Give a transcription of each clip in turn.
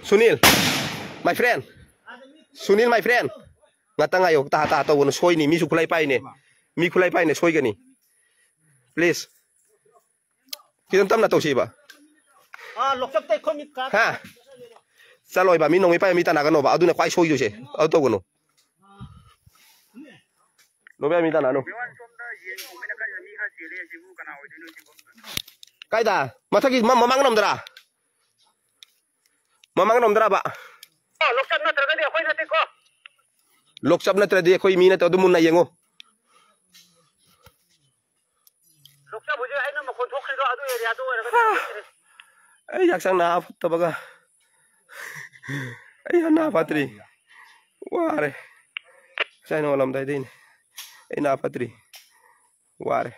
Sunil, my friend. Sunil, my friend. Ngatang ayo, tahan tahu soi ni, mi kulai pai ni, soi gani. Please. Kita tam na tahu siapa. Lokap tay komit ka. Ha. Saloi ba, mi nongi pai mi tanah kan ba, adu na kuai soi tu sih, adu tahu kono. Nobe mi tanah no. Kaida, masa ki mamang nom dara. Mamang nom dara ba. Lokap na terkadi aku nanti ko. Loksab na tradi ako imina to dumun na yengo. Lokap bujo ay na makontok ko adu area do. Ay yaksang na afat baga. Ay na patri. Ware. Sai no alam dai din. Ay na patri. Ware.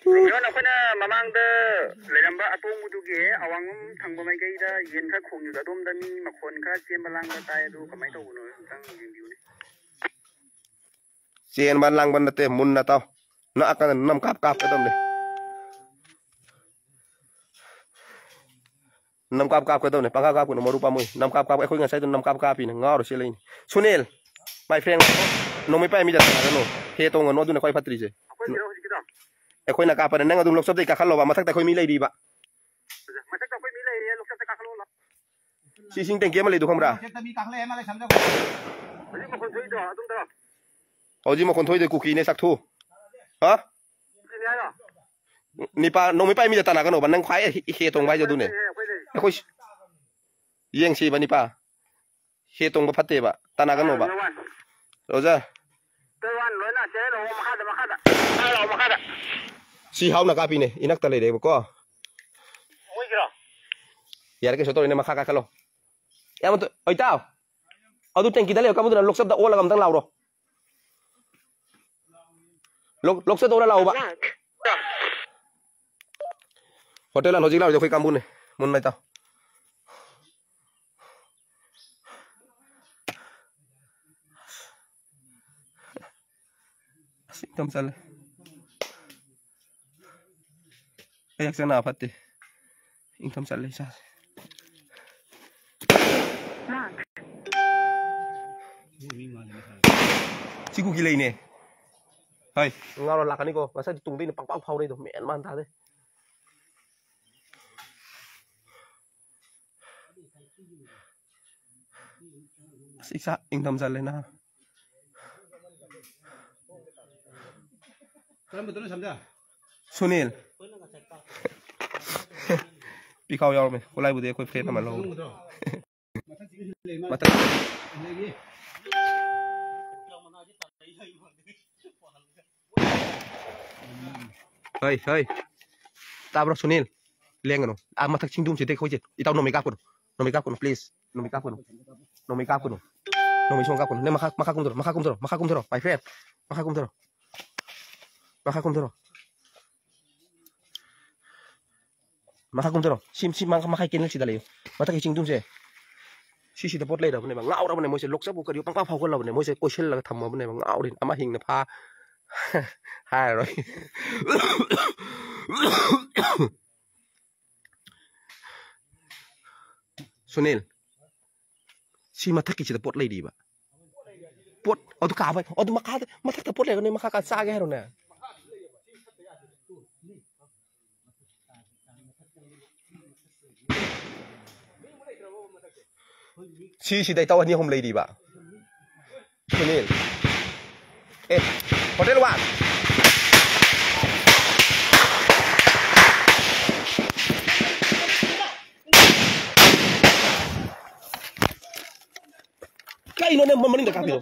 Yon ako na mamang da leramba atong muduge awangum thangbamai gai da yen kha khongyu da dom da mi makon kha chembalang da tai do kamai to no tang yin ni Sien ban lang ban na te mun na tao. Na akan nam kap ka tom ne. Nam kap ka tom ne panga kap no marupa moi. Nam kap ai khoi ngasai to nam kap pi ne ngaro se lein. Sunil, my friend, no mi pa mi da no. He to no du na khoi patri je. Aku nak apa neng adung loksab teh kakak lo, masak tak kau milai di ba? Masak tak kau milai ya loksab teh kakak lo. Si sing tengki malai tu kamera. Oji mau konthoi de kuki ne sak tu. Ha? Ni pa no mi pa mi da tanah kan no, neng khai he tong bai jo du ne. Aku yeng si ba ni pa. He tong ba phatte ba, tanah kan no ba. Roja. Tuan lo na je lo makada. Lo makada. Si hau nak api ne, inak tali deh ko. Moi kira. Yar ke sotor ini makaka kalau. Ya betul. Oi tau. Adu tengki dale kamu tu loksab da ola kam tang lau ro. Loksab da ola lau ba. Hotelan hojik lau jo koi kamu ne. Mun nai tau. Sintom salah. Ayak sana apa teh? Income salary sa. Siku gila ini. Hai, ngaro lakan iko. Masa ditungguin pak pau itu, men mantap deh. Siksa income salary na. Sunil. Pikau yaw me, kulai bude koi fret naman lo. Mata. Hai. Tabro Sunil. Leng ano. Matak singdum site koi jet. Itaw no make up ko. No make up ko please. No make up ko. No make up ko. No may song up ko. Ne makakum toro. My friend. Makakum toro. Makakum tero, sim makai kenal si dalayo. Mata kicing tum se. Si dapot lay dah benda bang. Ngau dah benda moise loksa buka dia pang pau kan lah benda moise koshel lah thamma benda bang. Ngau din ama hing na pha. Hai rồi. Sunil. Si mata kicing dapot lay di ba. Pot, tu ka ba? Tu mata dapot lay ni maka sa ge hero na. Si dai tahu ni hom lady ba. Sunil. Hotel one. Kai no ne meninggal kapi no.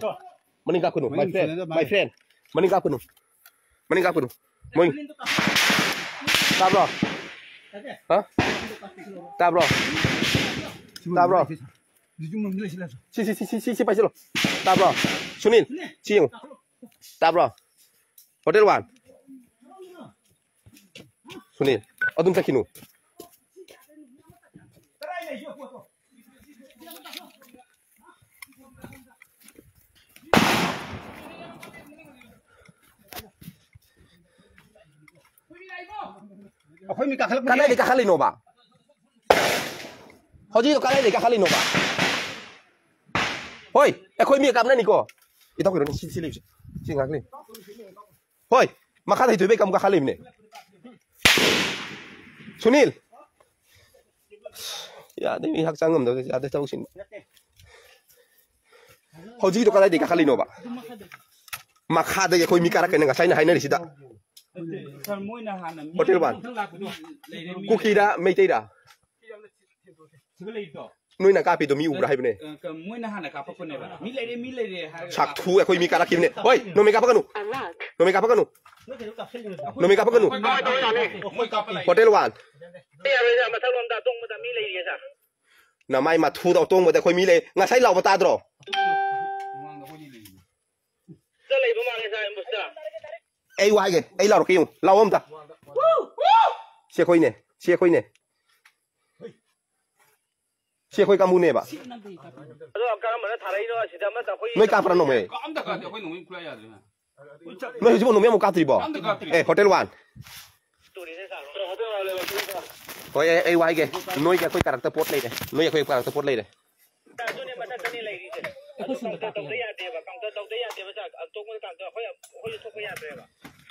Meninggal kuno, my friend. Meninggal kuno. Moi. Tabro. Hah? Tabro. Si paisi lo. Tabro. Sunil. Cium. Tabro. Hotel one. Sunil. Adun takinu. akwai mi kakal Kana de kakali no ba. Hoji to kana de kakali no ba. Hoi, khoi mi kam na ni ko. Ito ko ni si li. Si ngak ni. Hoi, makata itu be kam kakali ni. Sunil. Ya, ni hak sangam do ada tahu sin. Hoji to kana de kakali no ba. Makata khoi mi kara kana sai na hai na ri sida. Hotel ban. Kukida meitida. Nuôi nàng cá pì tụi mi ủ ra hay bên này. Muối na hana kapal pun ni. Mi lady. Sak thu khoi mi kara kim này. Oi, no mi kapal kanu. No mi kapal kanu. No mi kapal kanu. Hotel ban. Nà mai mà thu đầu tông mà khoi mi lệ, ngã say lẩu mà ta rồi. Ai hoài kì, ai lẩu kêu, lẩu không ta? Xe khoi nè, xe khoi nè. Xe khoi cam bu nè bà. Noi cá pran nông mày. Noi chỉ muốn nông mày một cá tì bò. Hotel one. Khoi ai hoài kì, noi cái khoi karakter pot này, noi khoi karakter pot này.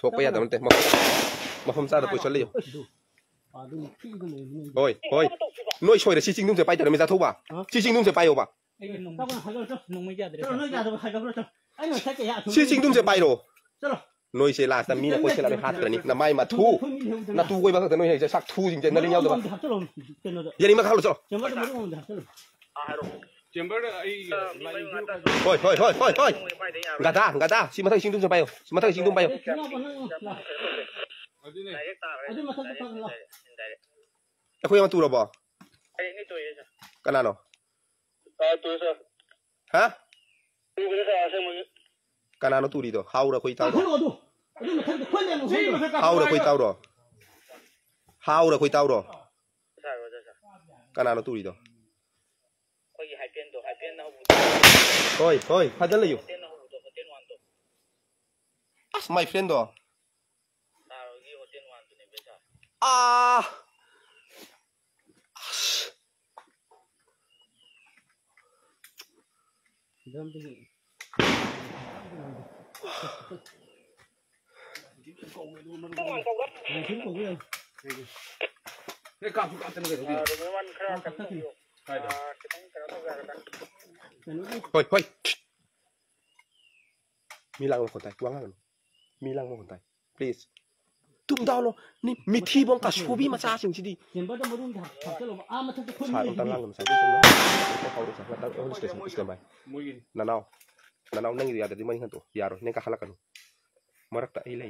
Thuộc bây giờ tao mình mà không sao được tôi cho liệu. Ôi, nuôi sôi để xí sinh đúng sẽ bay từ mình ra thu bà. Xí sinh đúng sẽ bay rồi bà. Xí sinh đúng sẽ bay rồi. Nuôi sẽ là tầm mi là sẽ là bị hạt rồi nè. Nằm mai mà thu, na thu quay bao giờ nuôi sẽ sắc thu chính nó đi nhau rồi bà. Giờ đi mà khao rồi sao? Thôi. Gạt ta, xí mà thấy sinh đúng sẽ bay rồi. Xí mà thấy sinh đúng bay rồi. Aku yang tu loh, Bo. Kan ano? Hah? Kan ano tu dito? Hau ra koi tau ro. Hau ra koi tau ro. Hau ra koi tau ro. Kan ano tu dito? Hoi, hadan layo. As my friend do. Ah. Hoi. Milang mo kontay, kuangan. Milang mo kontay. Please. Tum daw lo ni mithi bong ka subi ma cha sing chidi. Sa tang lang sa ko ko sa ta on station islam bai. Nanau nang ri ada di mai hantu. Yaro ne ka halakan. Marak ta ilai.